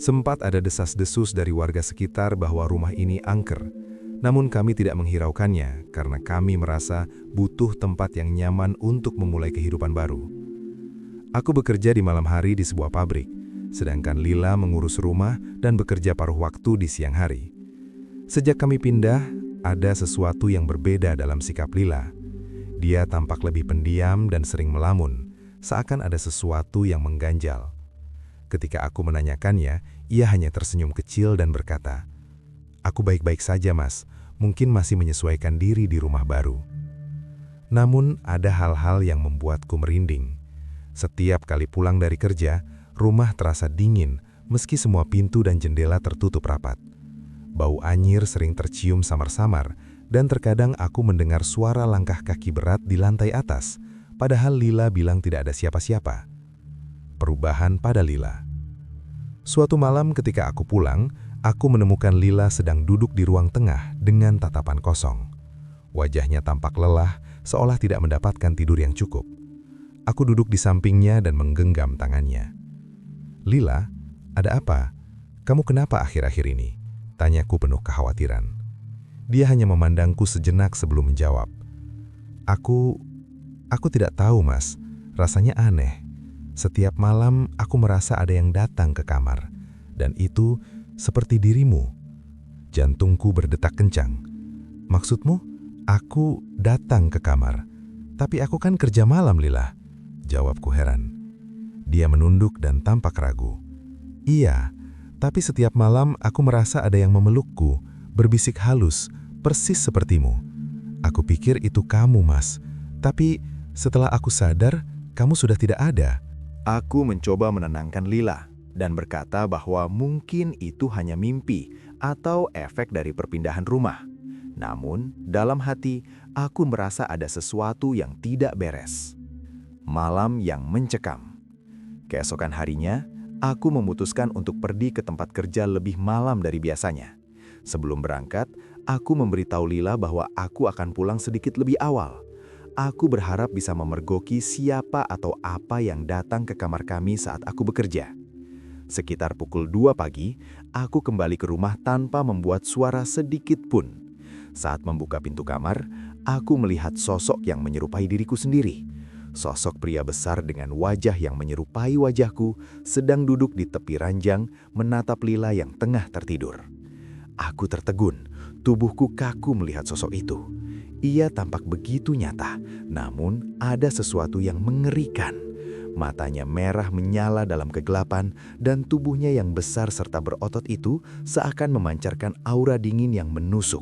Sempat ada desas-desus dari warga sekitar bahwa rumah ini angker. Namun kami tidak menghiraukannya karena kami merasa butuh tempat yang nyaman untuk memulai kehidupan baru. Aku bekerja di malam hari di sebuah pabrik, sedangkan Lila mengurus rumah dan bekerja paruh waktu di siang hari. Sejak kami pindah, ada sesuatu yang berbeda dalam sikap Lila. Dia tampak lebih pendiam dan sering melamun, seakan ada sesuatu yang mengganjal. Ketika aku menanyakannya, ia hanya tersenyum kecil dan berkata, "Aku baik-baik saja, Mas. Mungkin masih menyesuaikan diri di rumah baru." Namun, ada hal-hal yang membuatku merinding. Setiap kali pulang dari kerja, rumah terasa dingin meski semua pintu dan jendela tertutup rapat. Bau anyir sering tercium samar-samar, dan terkadang aku mendengar suara langkah kaki berat di lantai atas, padahal Lila bilang tidak ada siapa-siapa. Perubahan pada Lila. Suatu malam ketika aku pulang, aku menemukan Lila sedang duduk di ruang tengah dengan tatapan kosong. Wajahnya tampak lelah, seolah tidak mendapatkan tidur yang cukup. Aku duduk di sampingnya dan menggenggam tangannya. "Lila, ada apa? Kamu kenapa akhir-akhir ini?" Tanyaku penuh kekhawatiran. Dia hanya memandangku sejenak sebelum menjawab. Aku tidak tahu, Mas. Rasanya aneh. Setiap malam aku merasa ada yang datang ke kamar, dan itu seperti dirimu." Jantungku berdetak kencang. "Maksudmu, aku datang ke kamar? Tapi aku kan kerja malam, Lila," jawabku heran. Dia menunduk dan tampak ragu. "Iya, tapi setiap malam aku merasa ada yang memelukku, berbisik halus, persis sepertimu. Aku pikir itu kamu, Mas. Tapi setelah aku sadar, kamu sudah tidak ada." Aku mencoba menenangkan Lila dan berkata bahwa mungkin itu hanya mimpi atau efek dari perpindahan rumah. Namun, dalam hati, aku merasa ada sesuatu yang tidak beres. Malam yang mencekam. Keesokan harinya, aku memutuskan untuk pergi ke tempat kerja lebih malam dari biasanya. Sebelum berangkat, aku memberitahu Lila bahwa aku akan pulang sedikit lebih awal. Aku berharap bisa memergoki siapa atau apa yang datang ke kamar kami saat aku bekerja. Sekitar pukul 2 pagi, aku kembali ke rumah tanpa membuat suara sedikit pun. Saat membuka pintu kamar, aku melihat sosok yang menyerupai diriku sendiri. Sosok pria besar dengan wajah yang menyerupai wajahku sedang duduk di tepi ranjang menatap Lila yang tengah tertidur. Aku tertegun, tubuhku kaku melihat sosok itu. Ia tampak begitu nyata, namun ada sesuatu yang mengerikan. Matanya merah menyala dalam kegelapan, dan tubuhnya yang besar serta berotot itu seakan memancarkan aura dingin yang menusuk.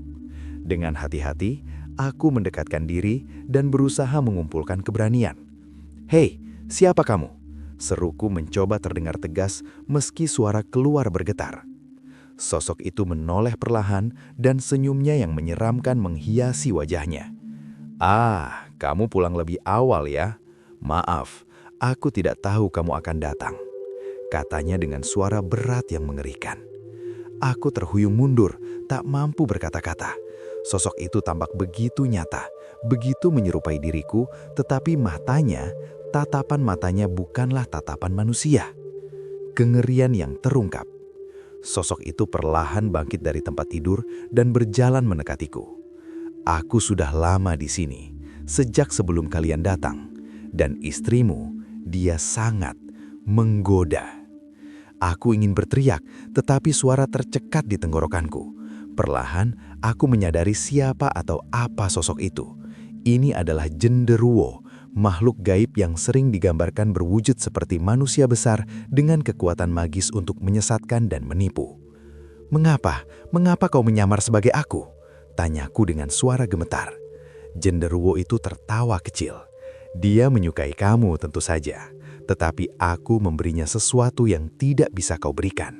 Dengan hati-hati, aku mendekatkan diri dan berusaha mengumpulkan keberanian. "Hei, siapa kamu?" Seruku mencoba terdengar tegas meski suara keluar bergetar. Sosok itu menoleh perlahan dan senyumnya yang menyeramkan menghiasi wajahnya. "Ah, kamu pulang lebih awal ya? Maaf, aku tidak tahu kamu akan datang," katanya dengan suara berat yang mengerikan. Aku terhuyung mundur, tak mampu berkata-kata. Sosok itu tampak begitu nyata, begitu menyerupai diriku, tetapi tatapan matanya bukanlah tatapan manusia. Kengerian yang terungkap. Sosok itu perlahan bangkit dari tempat tidur dan berjalan mendekatiku. "Aku sudah lama di sini, sejak sebelum kalian datang, dan istrimu, dia sangat menggoda." Aku ingin berteriak, tetapi suara tercekat di tenggorokanku. Perlahan, aku menyadari siapa atau apa sosok itu. Ini adalah genderuwo, makhluk gaib yang sering digambarkan berwujud seperti manusia besar dengan kekuatan magis untuk menyesatkan dan menipu. Mengapa kau menyamar sebagai aku?" Tanyaku dengan suara gemetar. Genderuwo itu tertawa kecil. "Dia menyukai kamu tentu saja, tetapi aku memberinya sesuatu yang tidak bisa kau berikan.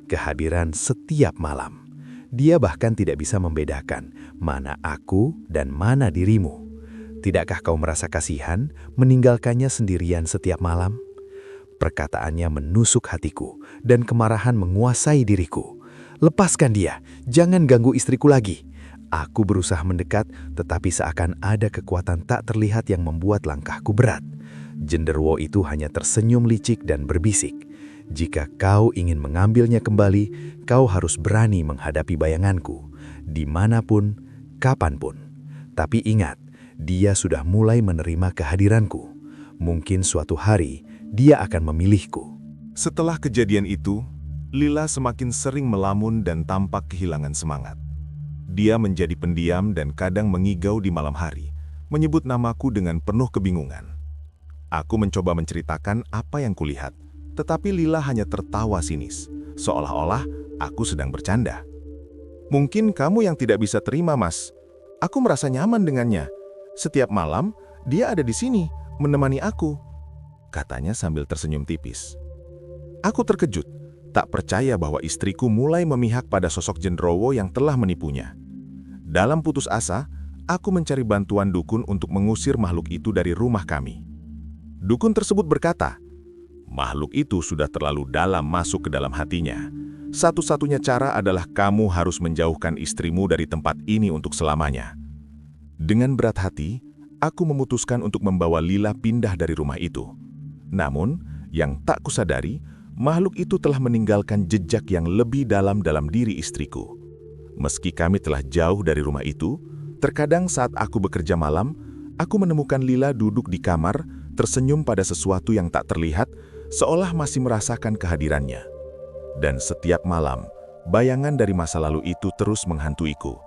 Kehadiran setiap malam. Dia bahkan tidak bisa membedakan mana aku dan mana dirimu. Tidakkah kau merasa kasihan meninggalkannya sendirian setiap malam?" Perkataannya menusuk hatiku dan kemarahan menguasai diriku. "Lepaskan dia, jangan ganggu istriku lagi." Aku berusaha mendekat, tetapi seakan ada kekuatan tak terlihat yang membuat langkahku berat. Genderuwo itu hanya tersenyum licik dan berbisik, Jika kau ingin mengambilnya kembali, kau harus berani menghadapi bayanganku, dimanapun, kapanpun. Tapi ingat, dia sudah mulai menerima kehadiranku. Mungkin suatu hari, dia akan memilihku. Setelah kejadian itu, Lila semakin sering melamun dan tampak kehilangan semangat. Dia menjadi pendiam dan kadang mengigau di malam hari, menyebut namaku dengan penuh kebingungan. Aku mencoba menceritakan apa yang kulihat, tetapi Lila hanya tertawa sinis, seolah-olah aku sedang bercanda. Mungkin kamu yang tidak bisa terima, Mas. Aku merasa nyaman dengannya. Setiap malam, dia ada di sini, menemani aku, katanya sambil tersenyum tipis. Aku terkejut, tak percaya bahwa istriku mulai memihak pada sosok Gendrowo yang telah menipunya. Dalam putus asa, aku mencari bantuan dukun untuk mengusir makhluk itu dari rumah kami. Dukun tersebut berkata, makhluk itu sudah terlalu dalam masuk ke dalam hatinya. Satu-satunya cara adalah kamu harus menjauhkan istrimu dari tempat ini untuk selamanya. Dengan berat hati, aku memutuskan untuk membawa Lila pindah dari rumah itu. Namun, yang tak kusadari, makhluk itu telah meninggalkan jejak yang lebih dalam diri istriku. Meski kami telah jauh dari rumah itu, terkadang saat aku bekerja malam, aku menemukan Lila duduk di kamar, tersenyum pada sesuatu yang tak terlihat, seolah masih merasakan kehadirannya. Dan setiap malam, bayangan dari masa lalu itu terus menghantuiku,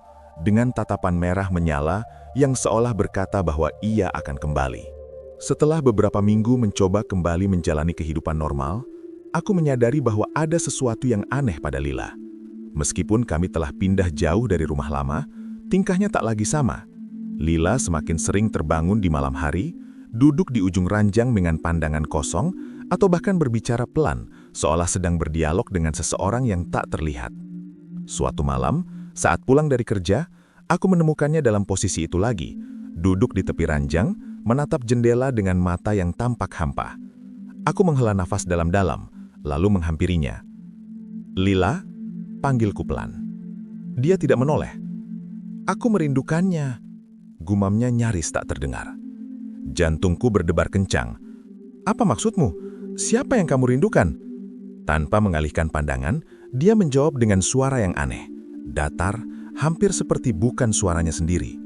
dengan tatapan merah menyala yang seolah berkata bahwa ia akan kembali. Setelah beberapa minggu mencoba kembali menjalani kehidupan normal, aku menyadari bahwa ada sesuatu yang aneh pada Lila. Meskipun kami telah pindah jauh dari rumah lama, tingkahnya tak lagi sama. Lila semakin sering terbangun di malam hari, duduk di ujung ranjang dengan pandangan kosong, atau bahkan berbicara pelan, seolah sedang berdialog dengan seseorang yang tak terlihat. Suatu malam, saat pulang dari kerja, aku menemukannya dalam posisi itu lagi, duduk di tepi ranjang, menatap jendela dengan mata yang tampak hampa. Aku menghela nafas dalam-dalam, lalu menghampirinya. "Lila," panggilku pelan. Dia tidak menoleh. "Aku merindukannya," gumamnya nyaris tak terdengar. Jantungku berdebar kencang. "Apa maksudmu? Siapa yang kamu rindukan?" Tanpa mengalihkan pandangan, dia menjawab dengan suara yang aneh, datar, hampir seperti bukan suaranya sendiri.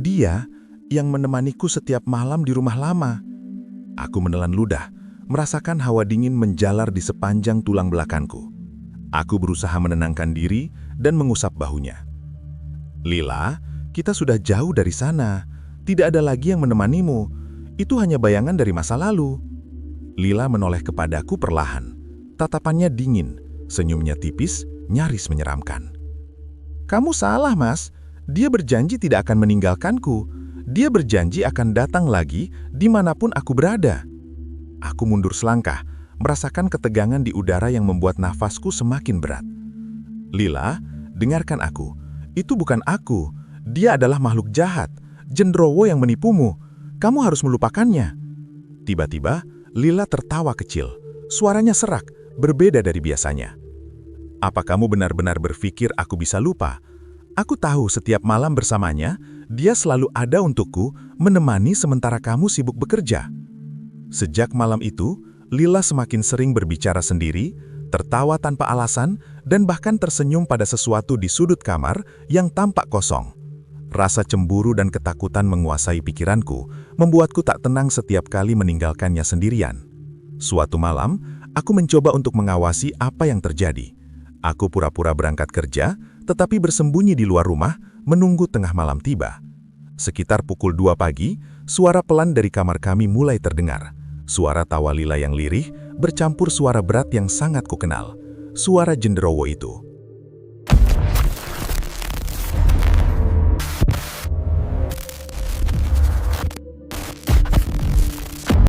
"Dia yang menemaniku setiap malam di rumah lama." Aku menelan ludah, merasakan hawa dingin menjalar di sepanjang tulang belakangku. Aku berusaha menenangkan diri dan mengusap bahunya. "Lila, kita sudah jauh dari sana. Tidak ada lagi yang menemanimu. Itu hanya bayangan dari masa lalu." Lila menoleh kepadaku perlahan. Tatapannya dingin, senyumnya tipis, nyaris menyeramkan. "Kamu salah, Mas. Dia berjanji tidak akan meninggalkanku. Dia berjanji akan datang lagi dimanapun aku berada." Aku mundur selangkah, merasakan ketegangan di udara yang membuat nafasku semakin berat. "Lila, dengarkan aku. Itu bukan aku. Dia adalah makhluk jahat, Gendrowo yang menipumu. Kamu harus melupakannya." Tiba-tiba, Lila tertawa kecil. Suaranya serak, berbeda dari biasanya. "Apa kamu benar-benar berpikir aku bisa lupa? Aku tahu setiap malam bersamanya, dia selalu ada untukku, menemani sementara kamu sibuk bekerja." Sejak malam itu, Lila semakin sering berbicara sendiri, tertawa tanpa alasan, dan bahkan tersenyum pada sesuatu di sudut kamar yang tampak kosong. Rasa cemburu dan ketakutan menguasai pikiranku, membuatku tak tenang setiap kali meninggalkannya sendirian. Suatu malam, aku mencoba untuk mengawasi apa yang terjadi. Aku pura-pura berangkat kerja, tetapi bersembunyi di luar rumah, menunggu tengah malam tiba. Sekitar pukul 2 pagi, suara pelan dari kamar kami mulai terdengar. Suara tawa Lila yang lirih, bercampur suara berat yang sangat kukenal. Suara Gendrowo itu.